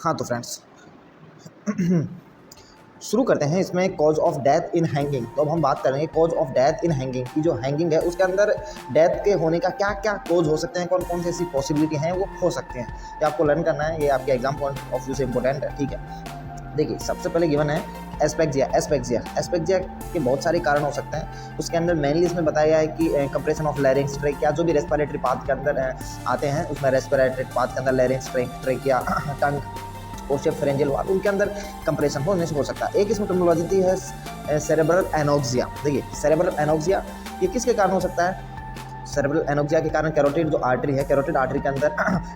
हाँ तो फ्रेंड्स शुरू करते हैं इसमें cause of death in hanging. तो अब हम बात करेंगे cause of death in hanging की। जो हैंगिंग है उसके अंदर डेथ के होने का क्या क्या कॉज हो सकते हैं, कौन कौन सी ऐसी पॉसिबिलिटी हैं वो हो सकते हैं, ये आपको लर्न करना है। ये आपके एग्जाम पॉइंट ऑफ व्यू से इंपॉर्टेंट है। ठीक है, देखिए सबसे पहले गिवन है एस्पेक्सिया। एस्पेक्सिया के बहुत सारे कारण हो सकते हैं। उसके अंदर मेनली इसमें बताया गया है कि कंप्रेशन ऑफ लैरिंक्स, ट्रेकिया, जो भी रेस्पिरेटरी पाथ के अंदर आते हैं उसमें रेस्पिरेटरी पाथ के अंदर लैरिंक्स, ट्रेकिया, टंग, ओसेफेरेंजियल वाल, उनके अंदर कंप्रेशन होने से हो सकता है। एक इसमें टर्मिनोलॉजी है सेरेब्रल एनोक्सिया। देखिए सेरेब्रल एनोक्सिया ये किसके कारण हो सकता है? सेरेब्रल एनोक्सिया के कारण कैरोटिड जो आर्टरी है, कैरोटिड आर्टरी के अंदर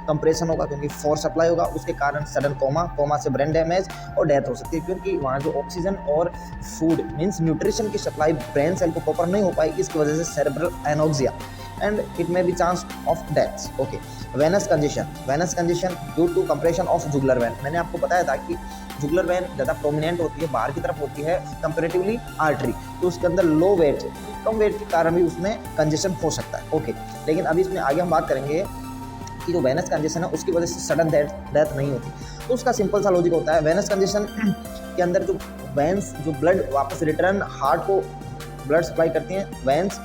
कंप्रेशन होगा क्योंकि फोर्स सप्लाई होगा, उसके कारण सडन कोमा से ब्रेन डैमेज और डेथ हो सकती है, क्योंकि वहाँ जो ऑक्सीजन और फूड मीन्स न्यूट्रिशन की सप्लाई ब्रेन सेल को प्रॉपर नहीं हो पाएगी, इसकी वजह से cerebral anoxia and it may be chance of death. Okay, venous congestion due to compression of jugular vein. मैंने आपको बताया था कि जुगुलर वेन ज़्यादा प्रोमिनेंट होती है, बाहर की तरफ होती है कंपेरेटिवली आर्टरी, तो उसके अंदर लो वेट, कम वेट के कारण भी उसमें कंजेशन हो सकता है। ओके, लेकिन अभी इसमें आगे हम बात करेंगे कि जो वेनस कंजेशन है उसकी वजह से सडन डेथ नहीं होती। तो उसका सिंपल सा लॉजिक होता है, वेनस कंजेशन के अंदर जो वेन्स जो ब्लड वापस रिटर्न हार्ट को ब्लड सप्लाई करती हैं, वेन्स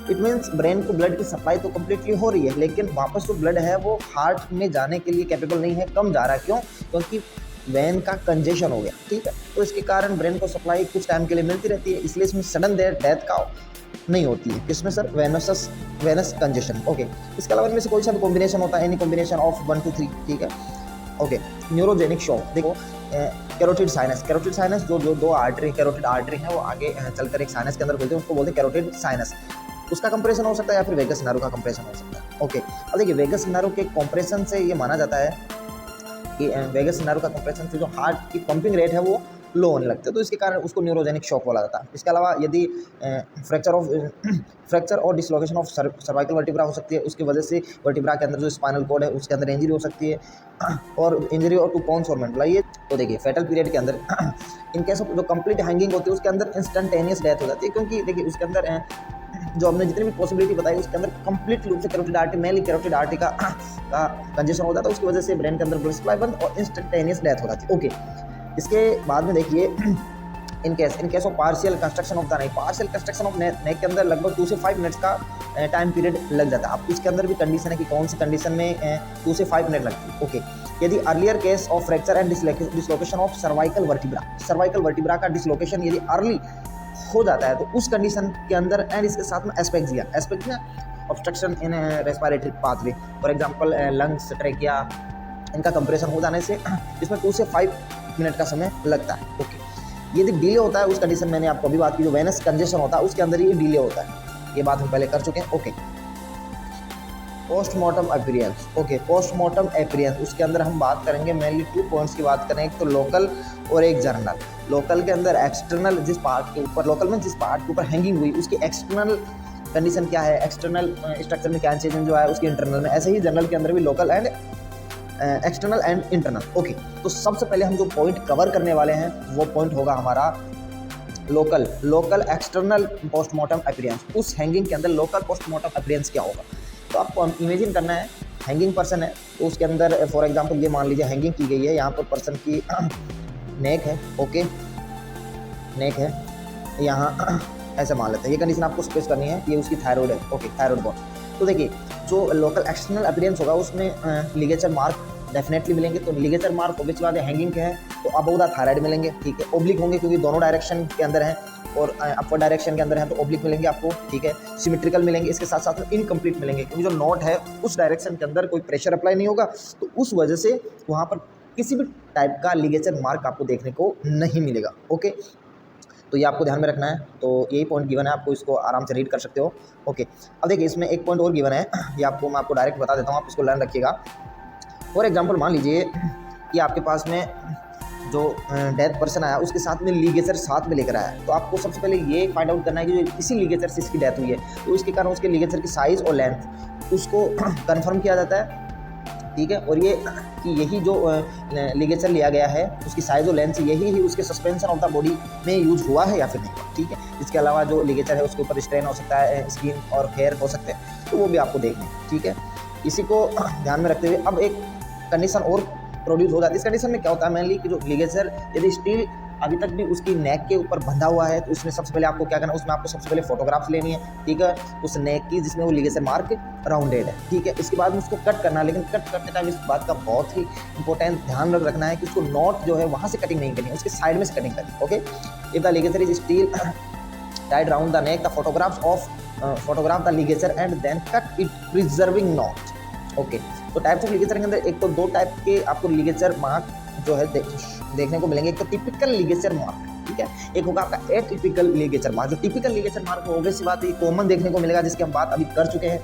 इट मीन्स ब्रेन को ब्लड की सप्लाई तो कम्प्लीटली हो रही है, लेकिन वापस जो ब्लड है वो हार्ट में जाने के लिए कैपेबल नहीं है, कम जा रहा है। क्यों? क्योंकि वेन का कंजेशन हो गया। ठीक है, तो इसके कारण ब्रेन को सप्लाई कुछ टाइम के लिए मिलती रहती है, इसलिए इसमें सडन डेथ का नहीं होती है। किसमें सर? Venus congestion. ओके, इसके अलावा इनमें से कोई सा भी कॉम्बिनेशन होता है, एनी कॉम्बिनेशन ऑफ 1 to 3। ठीक है, ओके। न्यूरोजेनिक शॉक, देखो कैरोटिड साइनस जो दो आर्टरी कैरोटिड आर्टरी है वो आगे चलकर एक साइनस के अंदर बोलते हैं, उसको बोलते हैं कैरोटिड साइनस। उसका कंप्रेशन हो सकता है या फिर वेगस नर्व का कंप्रेशन हो सकता है। ओके, अब देखिए वेगस नर्व के कंप्रेशन से ये माना जाता है कि वेगस नर्व का कंप्रेशन से जो हार्ट की पंपिंग रेट है वो लो होने लगते हैं, तो इसके कारण उसको न्यूरोजेनिक शॉक बोला जाता है। इसके अलावा यदि फ्रैक्चर और डिसलोकेशन ऑफ सर्वाइकल वर्टिब्रा हो सकती है, उसकी वजह से वर्टिब्रा के अंदर जो स्पाइनल कॉर्ड है उसके अंदर इंजरी हो सकती है, और इंजरी और टू पॉन्स और मेंटल। ये तो देखिए फेटल पीरियड के अंदर इन केस ऑफ जो कंप्लीट हैंगिंग होती है उसके अंदर इंस्टेंटेनियस डेथ हो जाती है, क्योंकि देखिए उसके अंदर जो हमने जितनी भी पॉसिबिलिटी बताई उसके अंदर कंप्लीट रूप से carotid artery, mainly carotid artery का कंजेशन हो जाता है, उसकी वजह से ब्रेन के अंदर ब्लड सप्लाई बंद और इंस्टेंटेनियस डेथ हो जाती है। ओके, इसके बाद में देखिए in case of partial construction of the neck, partial construction of neck के अंदर लगभग 2 से 5 मिनट्स का टाइम पीरियड लग जाता है। अब इसके अंदर भी कंडीशन है कि कौन सी कंडीशन में 2 से 5 मिनट लगती है। ओके, यदि earlier case of fracture and dislocation of cervical vertebra का डिसलोकेशन यदि अर्ली हो जाता है तो उस कंडीशन के अंदर, एंड इसके साथ में asphyxia obstruction in respiratory pathway, for example lungs, trachea, इनका कंप्रेशन हो जाने से इसमें 2 से 5 मिनट का समय लगता है। ओके, यदि डिले होता है उस कंडीशन, मैंने आपको अभी बात की, जो वेनस कंजेशन होता है उसके अंदर ये डिले होता है, ये बात हम पहले कर चुके हैं। Okay, postmortem appearance. Okay, postmortem appearance उसके अंदर हम बात करेंगे, मेनली 2 पॉइंट्स की बात करें, एक तो लोकल और एक जर्नल। लोकल के अंदर एक्सटर्नल, जिस पार्ट के ऊपर, लोकल में जिस पार्ट के ऊपर हैंगिंग हुई उसकी एक्सटर्नल कंडीशन क्या है, एक्सटर्नल स्ट्रक्चर में क्या चेंज जो है उसकी इंटरनल में, ऐसे ही जनरल के अंदर भी local and external and internal. Okay, तो सबसे पहले हम जो पॉइंट कवर करने वाले हैं वो पॉइंट होगा हमारा लोकल एक्सटर्नल पोस्टमार्टम अपीयरेंस। उस हैंगिंग के अंदर लोकल पोस्टमार्टम अपीयरेंस क्या होगा, तो आपको इमेजिन करना है हैंगिंग पर्सन है, तो उसके अंदर फॉर एग्जांपल ये मान लीजिए हैंगिंग की गई है, यहाँ पर पर्सन की नेक है। ओके, नेक है यहाँ ऐसे मान लेते हैं, ये कंडीशन आपको स्पेस करनी है, ये उसकी थायराइड है। Okay, thyroid bone. तो देखिए जो लोकल एक्सटर्नल अपीयरेंस होगा उसमें लिगेचर मार्क डेफिनेटली मिलेंगे, तो लिगेचर मार्क ऑब्वियसली बात है हैंगिंग के हैं तो अबव द थायराइड मिलेंगे। ठीक है, ओब्लिक होंगे क्योंकि दोनों डायरेक्शन के अंदर हैं और अपवर्ड डायरेक्शन के अंदर है तो ओब्लिक मिलेंगे आपको। ठीक है, सिमेट्रिकल मिलेंगे, इसके साथ साथ में इनकम्प्लीट मिलेंगे क्योंकि जो नोट है उस डायरेक्शन के अंदर कोई प्रेशर अप्लाई नहीं होगा, तो उस वजह से वहाँ पर किसी भी टाइप का लिगेचर मार्क आपको देखने को नहीं मिलेगा। ओके, तो ये आपको ध्यान में रखना है, तो यही पॉइंट गिवन है, आपको इसको आराम से रीड कर सकते हो। ओके, अब देखिए इसमें एक पॉइंट और गिवन है, ये आपको मैं आपको डायरेक्ट बता देता हूँ, आप इसको लर्न रखिएगा। फॉर एग्जांपल मान लीजिए कि आपके पास में जो डेथ पर्सन आया उसके साथ में लिगेचर साथ में लेकर आया, तो आपको सबसे पहले ये फाइंड आउट करना है कि जो किसी लिगेचर से इसकी डेथ हुई है तो इसके कारण उसके लिगेचर की साइज़ और लेंथ उसको कन्फर्म किया जाता है। ठीक है, और ये कि यही जो लिगेचर लिया गया है उसकी साइज और लेंथ यही ही उसके सस्पेंशन ऑफ द बॉडी में यूज हुआ है या फिर नहीं हुआ। ठीक है, इसके अलावा जो लिगेचर है उसके ऊपर स्ट्रेन हो सकता है, स्किन और हेयर हो सकते हैं, तो वो भी आपको देखना है। ठीक है, इसी को ध्यान में रखते हुए अब एक कंडीशन और प्रोड्यूस हो जाती है। इस कंडीशन में क्या होता है मेनली कि जो लिगेचर यदि स्टिल अभी तक भी उसकी नेक के ऊपर बंधा हुआ है तो उसमें सबसे पहले आपको क्या करना है, उसमें आपको सबसे पहले फोटोग्राफ्स लेनी है, ठीक है, उस नेक की जिसमें वो लिगेचर मार्क राउंडेड है, ठीक है। इसके बाद में उसको कट करना है, लेकिन कट करते टाइम इस बात का बहुत ही इंपॉर्टेंट ध्यान रखना है कि उसको नॉट जो है वहाँ से कटिंग नहीं करनी है, उसके साइड में से कटिंग करनी है, okay. If the ligature is still tied round the neck, the photograph the ligature and then cut it preserving knot, okay. तो टाइप्स ऑफ लिगेचर के अंदर एक तो दो टाइप के आपको लिगेचर मार्क जो है देखने को मिलेंगे। एक तो टिपिकल लिगेचर मार्क, ठीक है, एक होगा आपका एटिपिकल लिगेचर मार्क। जो टिपिकल लिगेचर मार्क है ऑब्वियस सी बात है कॉमन देखने को मिलेगा, जिसकी हम बात अभी कर चुके हैं।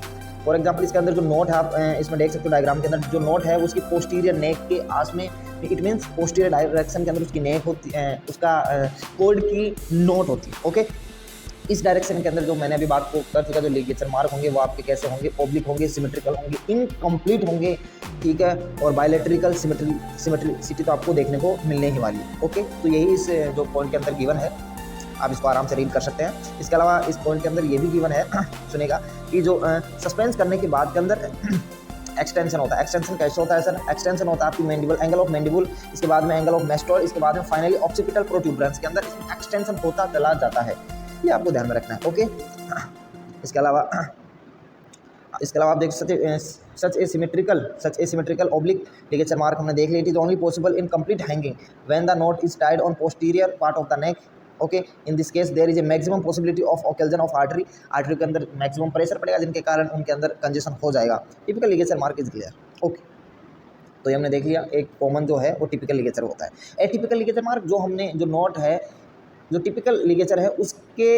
फॉर एग्जांपल इसके अंदर जो नोट है आप इसमें देख सकते हो डायग्राम के अंदर जो नोट है उसकी पोस्टीरियर नेक के आस में, इट मीन्स पोस्टीरियर डायरेक्शन के अंदर उसकी नेक होती है, उसका कोड की नोट होती है, ओके। इस डायरेक्शन के अंदर जो मैंने अभी बात को कर चुका, जो लिगेचर मार्क होंगे वो आपके कैसे होंगे, ओब्लिक होंगे, सिमेट्रिकल होंगे, इनकम्प्लीट होंगे, ठीक है, और बायलैटरिकल सिमेट्रिसिटी तो आपको देखने को मिलने ही वाली है, ओके। तो यही इस जो पॉइंट के अंदर गिवन है, आप इसको आराम से रीड कर सकते हैं। इसके अलावा इस पॉइंट के अंदर ये भी गिवन है सुनेगा कि जो सस्पेंस करने के बाद के अंदर एक्सटेंशन होता है। एक्सटेंशन कैसे होता है सर? एक्सटेंशन होता है आपकी मैंडिबल, एंगल ऑफ मैंडिबल, इसके बाद में एंगल ऑफ मेस्टोर, इसके बाद में फाइनली ऑक्सीपिटल प्रोट्यूबरेंस के अंदर इसमें एक्सटेंशन होता चला जाता है, ये आपको ध्यान में रखना है, ओके। इसके अलावा आप देख सकते such a symmetrical oblique ligature mark हमने देख ली। It is only possible in complete hanging when the knot is tied on posterior part of the neck, okay. In this case there is a maximum possibility of occlusion of artery के अंदर maximum pressure पड़ेगा जिनके कारण उनके अंदर congestion हो जाएगा। Typical ligature mark is clear, okay. तो ये हमने देख लिया एक कॉमन जो है वो टिपिकल लिगेचर होता है। एटिपिकल लिगेचर मार्क जो हमने जो नोट है जो टिपिकल लिगेचर है उसके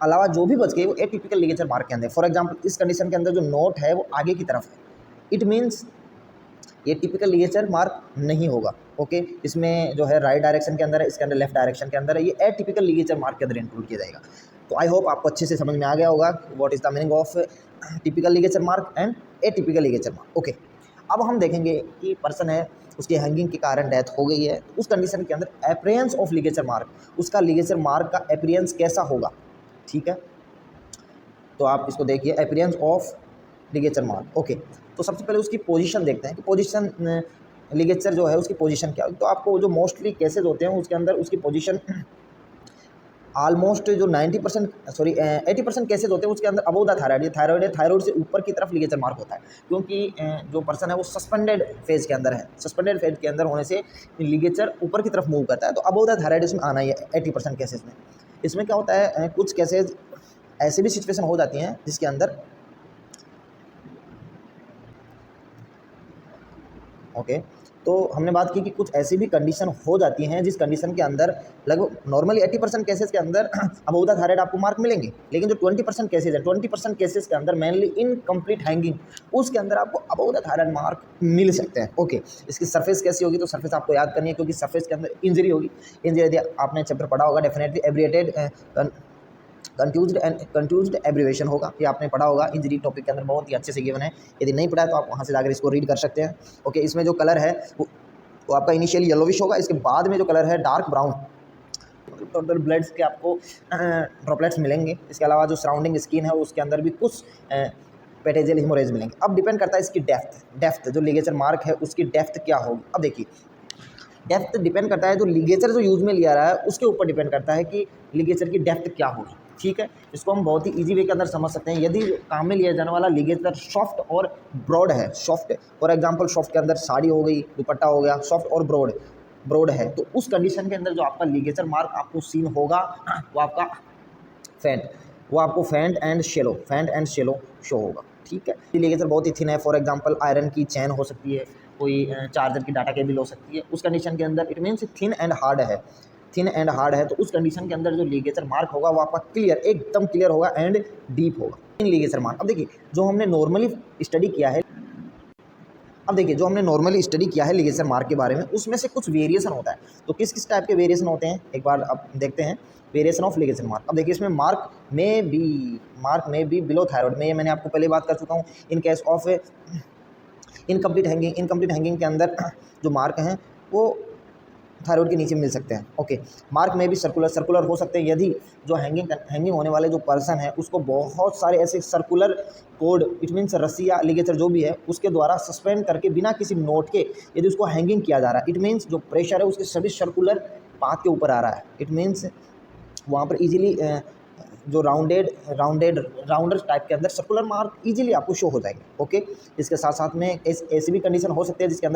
अलावा जो भी बच गए वो एटिपिकल लिगेचर मार्क के अंदर। फॉर एग्जांपल इस कंडीशन के अंदर जो नोट है वो आगे की तरफ है, इट मीन्स ये टिपिकल लिगेचर मार्क नहीं होगा, ओके। इसमें जो है राइट डायरेक्शन के अंदर है, इसके अंदर लेफ्ट डायरेक्शन के अंदर है, ये एटिपिकल लिगेचर मार्क के अंदर इंक्लूड किया जाएगा। तो आई होप आपको अच्छे से समझ में आ गया होगा what is the meaning of typical ligature mark and atypical ligature mark, okay. अब हम देखेंगे कि पर्सन है उसकी हैंगिंग के कारण डेथ हो गई है, उस कंडीशन के अंदर अपीयरेंस ऑफ लिगेचर मार्क, उसका लिगेचर मार्क का अपीयरेंस कैसा होगा, ठीक है। तो आप इसको देखिए appearance of ligature mark, okay. तो सबसे पहले उसकी पोजीशन देखते हैं कि पोजीशन लिगेचर जो है उसकी पोजीशन क्या है। तो आपको जो मोस्टली केसेस होते हैं उसके अंदर उसकी पोजीशन ऑलमोस्ट जो 80% केसेस होते हैं उसके अंदर अबव द थायराइड, थायराइड से ऊपर की तरफ लिगेचर मार्क होता है, क्योंकि जो पर्सन है वो सस्पेंडेड फेज के अंदर है। सस्पेंडेड फेज के अंदर होने से लिगेचर ऊपर की तरफ मूव करता है, तो अबव द थायराइड इसमें आना ही है 80% केसेस में। इसमें क्या होता है कुछ केसेस ऐसे भी सिचुएशन हो जाती हैं जिसके अंदर, ओके। तो हमने बात की कि कुछ ऐसी भी कंडीशन हो जाती हैं जिस कंडीशन के अंदर लगभग नॉर्मली 80% केसेस के अंदर अबव द थायराइड आपको मार्क मिलेंगे, लेकिन जो 20% केसेस है 20% केसेस के अंदर मेनली इनकम्प्लीट हैंगिंग उसके अंदर आपको अबव द थायराइड मार्क मिल सकते हैं, ओके। इसकी सरफेस कैसी होगी, तो सरफेस आपको याद करनी है क्योंकि सरफेस के अंदर इंजरी होगी। इंजरी यदि आपने चैप्टर पढ़ा होगा डेफिनेटली एब्रिएटेड कंट्यूज्ड एब्रीवेशन होगा, ये आपने पढ़ा होगा इंजरी टॉपिक के अंदर बहुत ही अच्छे से गिवन है। यदि नहीं पढ़ा है तो आप वहाँ से जाकर इसको रीड कर सकते हैं, ओके। इसमें जो कलर है वो आपका इनिशियल येलोविश होगा, इसके बाद में जो कलर है डार्क ब्राउन, टोटल ब्लड्स के आपको ड्रॉपलेट्स मिलेंगे। इसके अलावा जो सराउंडिंग स्किन है उसके अंदर भी कुछ पेटेजियल हिमोरेज मिलेंगे। अब डिपेंड करता है इसकी डेप्थ जो लिगेचर मार्क है उसकी डेप्थ क्या होगी। अब देखिए डेप्थ डिपेंड करता है जो लिगेचर जो यूज में लिया रहा है उसके ऊपर डिपेंड करता है कि लिगेचर की डेप्थ क्या होगी, ठीक है। इसको हम बहुत ही इजी वे के अंदर समझ सकते हैं। यदि काम में लिया जाने वाला लिगेचर सॉफ्ट और ब्रॉड है, सॉफ्ट फॉर एग्जांपल सॉफ्ट के अंदर साड़ी हो गई, दुपट्टा हो गया, सॉफ्ट और ब्रॉड है, तो उस कंडीशन के अंदर जो आपका लिगेचर मार्क आपको सीन होगा वो आपका फेंट एंड शेलो शो होगा, ठीक है। लिगेचर बहुत ही थिन है, फॉर एग्जांपल आयरन की चैन हो सकती है, कोई चार्जर की डाटा केबल हो सकती है, उस कंडीशन के अंदर it means thin and hard है, तो उस कंडीशन के अंदर जो लिगेचर मार्क होगा वो आपका क्लियर एकदम क्लियर होगा एंड डीप होगा इन लिगेचर मार्क। अब देखिए जो हमने नॉर्मली स्टडी किया है लिगेचर मार्क के बारे में, उसमें से कुछ वेरिएशन होता है। तो किस किस टाइप के वेरिएशन होते हैं एक बार अब देखते हैं। वेरिएशन ऑफ लिगेचर मार्क, अब देखिए इसमें मार्क में बी बिलो थायराइड में, ये मैंने आपको पहले बात कर चुका हूँ। In case of incomplete hanging के अंदर जो मार्क हैं वो थायराइड के नीचे मिल सकते हैं। ओके, मार्क में भी सर्कुलर हो सकते हैं यदि जो हैंगिंग होने वाले जो पर्सन है उसको बहुत सारे ऐसे सर्कुलर कोड, इट मीन्स रस्सी या लिगेचर जो भी है उसके द्वारा सस्पेंड करके बिना किसी नोट के यदि उसको हैंगिंग किया जा रहा है, इट मीन्स जो प्रेशर है उसके सभी सर्कुलर पाथ के ऊपर आ रहा है। इट मीन्स वहाँ पर इजीली जो राउंडर टाइप के अंदर सर्कुलर मार्क इजीली आपको शो हो जाएंगे। ओके, इसके साथ साथ में ऐसी भी कंडीशन हो सकती है जिसके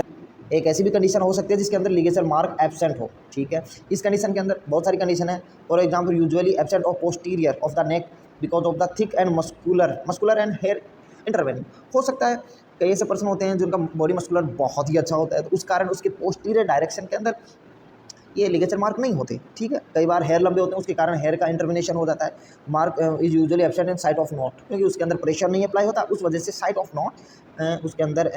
अंदर लिगेचर मार्क एब्सेंट हो। ठीक है, इस कंडीशन के अंदर बहुत सारी कंडीशन है। For example usually absent of posterior of the neck because of the thick and muscular and hair intervening. हो सकता है कई ऐसे पर्सन होते हैं जिनका बॉडी मस्कुलर बहुत ही अच्छा होता है, तो उस कारण उसके पोस्टीरियर डायरेक्शन के अंदर ये लिगेचर मार्क नहीं होते। ठीक है, कई बार हेयर लंबे होते हैं उसके कारण हेयर का इंटरमिनेशन हो जाता है। Mark is usually absent in site of not, क्योंकि उसके अंदर प्रेशर नहीं अप्लाई होता, उस वजह से साइट ऑफ नॉट उसके अंदर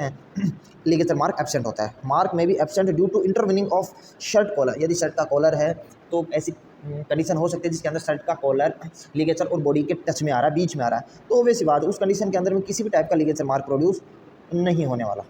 लिगेचर मार्क एब्सेंट होता है। मार्क में भी absent due to intervening of shirt collar, यदि शर्ट का कॉलर है तो ऐसी कंडीशन हो सकती है जिसके अंदर शर्ट का कॉलर लिगेचर और बॉडी के टच में आ रहा है, बीच में आ रहा है, तो वैसी बात उस कंडीशन के अंदर में किसी भी टाइप का लिगेचर मार्क प्रोड्यूस नहीं होने वाला।